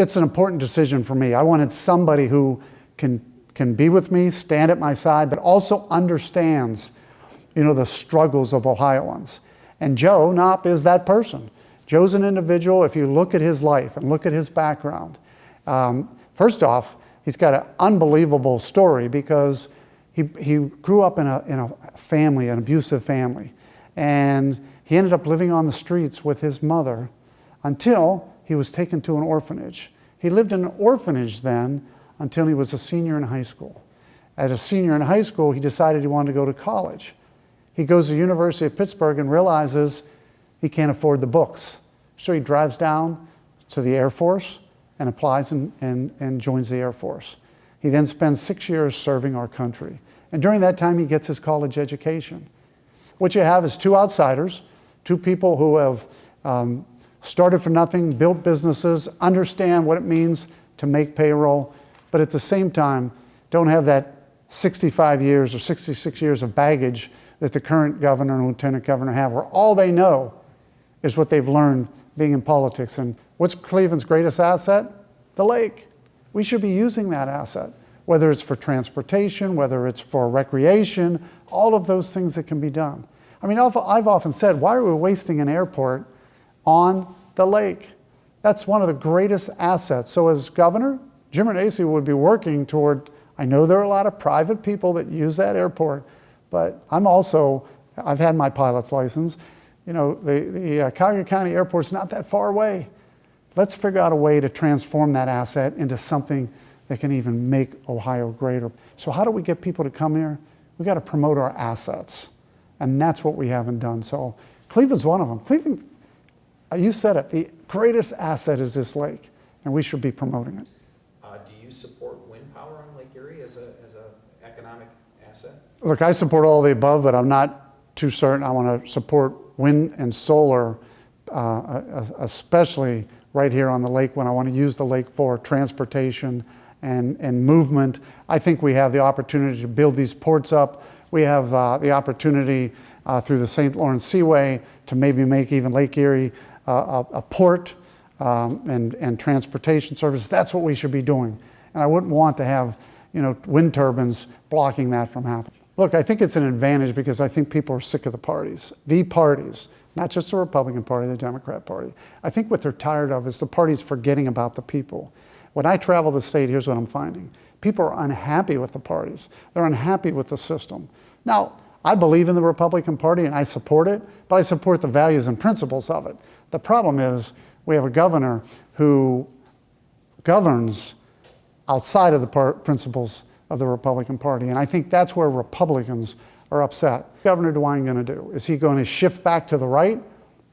It's an important decision for me. I wanted somebody who can be with me, stand at my side, but also understands, the struggles of Ohioans. And Joe Knopp is that person. Joe's an individual, if you look at his life and look at his background, first off, he's got an unbelievable story because he grew up in a family, an abusive family. And he ended up living on the streets with his mother until he was taken to an orphanage. He lived in an orphanage then until he was a senior in high school. As a senior in high school, he decided he wanted to go to college. He goes to the University of Pittsburgh and realizes he can't afford the books. So he drives down to the Air Force and applies and joins the Air Force. He then spends 6 years serving our country. And during that time, he gets his college education. What you have is two outsiders, two people who have started from nothing, built businesses, understand what it means to make payroll, but at the same time, don't have that 65 years or 66 years of baggage that the current governor and lieutenant governor have, where all they know is what they've learned being in politics. And what's Cleveland's greatest asset? The lake. We should be using that asset, whether it's for transportation, whether it's for recreation, all of those things that can be done. I mean, I've often said, why are we wasting an airport on the lake? That's one of the greatest assets. So as governor, Jim Renacci would be working toward, I know there are a lot of private people that use that airport, but I've had my pilot's license. The Cuyahoga County Airport's not that far away. Let's figure out a way to transform that asset into something that can even make Ohio greater. So how do we get people to come here? We got to promote our assets. And that's what we haven't done. So Cleveland's one of them. Cleveland, you said it, the greatest asset is this lake, and we should be promoting it. Do you support wind power on Lake Erie as an economic asset? Look, I support all the above, but I'm not too certain. I want to support wind and solar, especially right here on the lake when I want to use the lake for transportation and movement. I think we have the opportunity to build these ports up. We have the opportunity through the St. Lawrence Seaway to maybe make even Lake Erie a port and transportation services. That's what we should be doing. And I wouldn't want to have wind turbines blocking that from happening. Look, I think it's an advantage because I think people are sick of the parties, not just the Republican Party, the Democrat Party. I think what they're tired of is the parties forgetting about the people. When I travel the state, here's what I'm finding. People are unhappy with the parties. They're unhappy with the system. Now, I believe in the Republican Party and I support it, but I support the values and principles of it. The problem is we have a governor who governs outside of the principles of the Republican Party, and I think that's where Republicans are upset. What's Governor DeWine going to do? Is he going to shift back to the right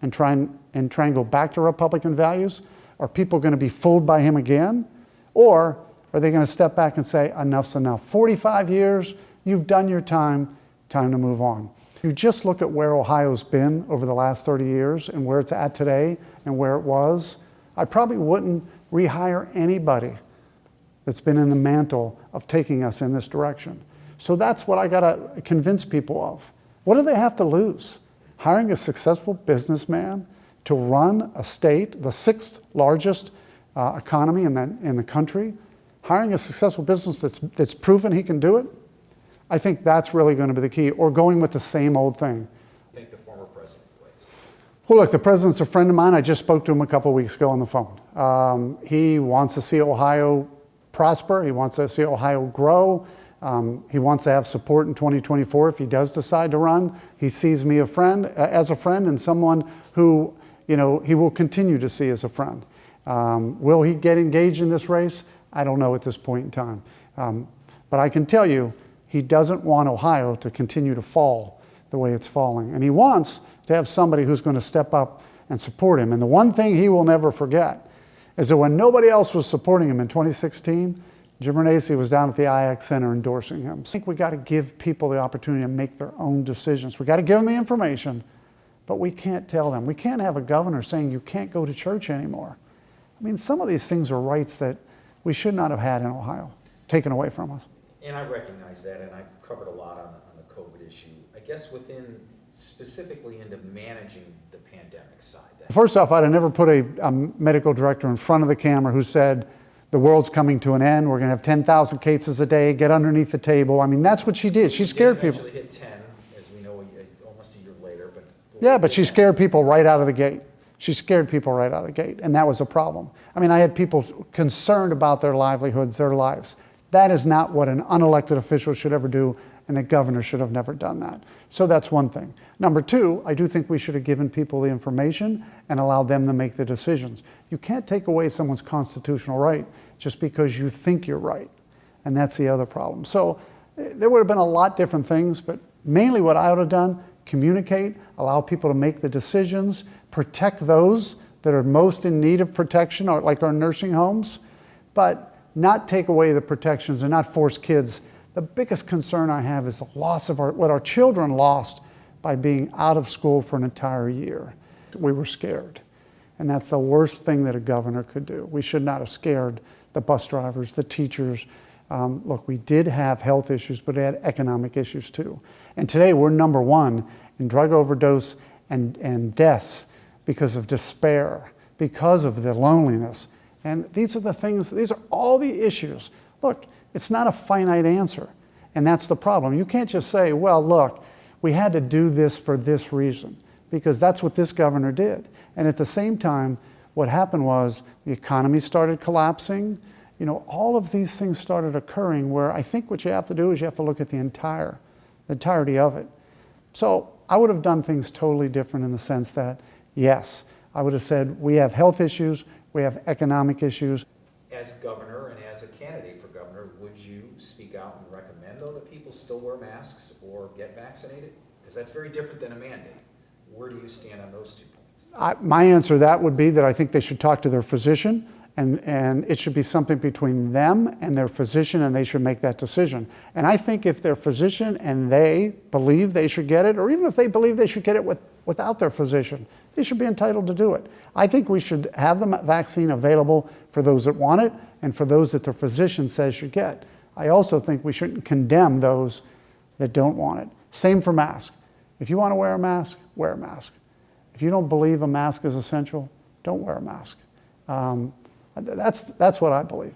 and try and go back to Republican values? Are people going to be fooled by him again? Or are they going to step back and say, enough's enough? 45 years, you've done your time to move on. If you just look at where Ohio's been over the last 30 years and where it's at today and where it was, I probably wouldn't rehire anybody that's been in the mantle of taking us in this direction. So that's what I got to convince people of. What do they have to lose? Hiring a successful businessman to run a state, the 6th largest economy in the country, hiring a successful business that's proven he can do it, I think that's really going to be the key, or going with the same old thing. I think the former president plays. Well, look, the president's a friend of mine. I just spoke to him a couple of weeks ago on the phone. He wants to see Ohio prosper. He wants to see Ohio grow. He wants to have support in 2024 if he does decide to run. He sees me as a friend and someone who, he will continue to see as a friend. Will he get engaged in this race? I don't know at this point in time. But I can tell you, he doesn't want Ohio to continue to fall the way it's falling. And he wants to have somebody who's going to step up and support him. And the one thing he will never forget is that when nobody else was supporting him in 2016, Jim Renacci was down at the IX Center endorsing him. I think we got to give people the opportunity to make their own decisions. We got to give them the information, but we can't tell them. We can't have a governor saying you can't go to church anymore. I mean, some of these things are rights that we should not have had in Ohio, taken away from us. And I recognize that, and I've covered a lot on the COVID issue. I guess within specifically into managing the pandemic side? First off, I'd have never put a medical director in front of the camera who said, the world's coming to an end, we're going to have 10,000 cases a day, get underneath the table. I mean, that's what she did. She scared people. She hit 10, as we know, almost a year later. Yeah, but she scared people right out of the gate. She scared people right out of the gate, and that was a problem. I mean, I had people concerned about their livelihoods, their lives. That is not what an unelected official should ever do, and the governor should have never done that. So that's one thing. Number two, I do think we should have given people the information and allowed them to make the decisions. You can't take away someone's constitutional right just because you think you're right, and that's the other problem. So there would have been a lot different things, but mainly what I would have done, communicate, allow people to make the decisions, protect those that are most in need of protection, like our nursing homes, but not take away the protections and not force kids. The biggest concern I have is the loss of what our children lost by being out of school for an entire year. We were scared, and that's the worst thing that a governor could do. We should not have scared the bus drivers, the teachers. Look, we did have health issues, but we had economic issues too. And today we're number one in drug overdose and deaths because of despair, because of the loneliness. And these are the things, these are all the issues. Look, it's not a finite answer, and that's the problem. You can't just say, well, look, we had to do this for this reason, because that's what this governor did. And at the same time, what happened was the economy started collapsing. You know, all of these things started occurring where I think what you have to do is you have to look at the entirety of it. So I would have done things totally different in the sense that, yes, I would have said, we have health issues, we have economic issues. As governor and as a candidate for governor, would you speak out and recommend, though, that people still wear masks or get vaccinated? Because that's very different than a mandate. Where do you stand on those 2 points? My answer to that would be that I think they should talk to their physician, and it should be something between them and their physician, and they should make that decision. And I think if their physician and they believe they should get it, or even if they believe they should get it without their physician, they should be entitled to do it. I think we should have the vaccine available for those that want it and for those that their physician says should get. I also think we shouldn't condemn those that don't want it. Same for masks. If you want to wear a mask, wear a mask. If you don't believe a mask is essential, don't wear a mask. That's what I believe.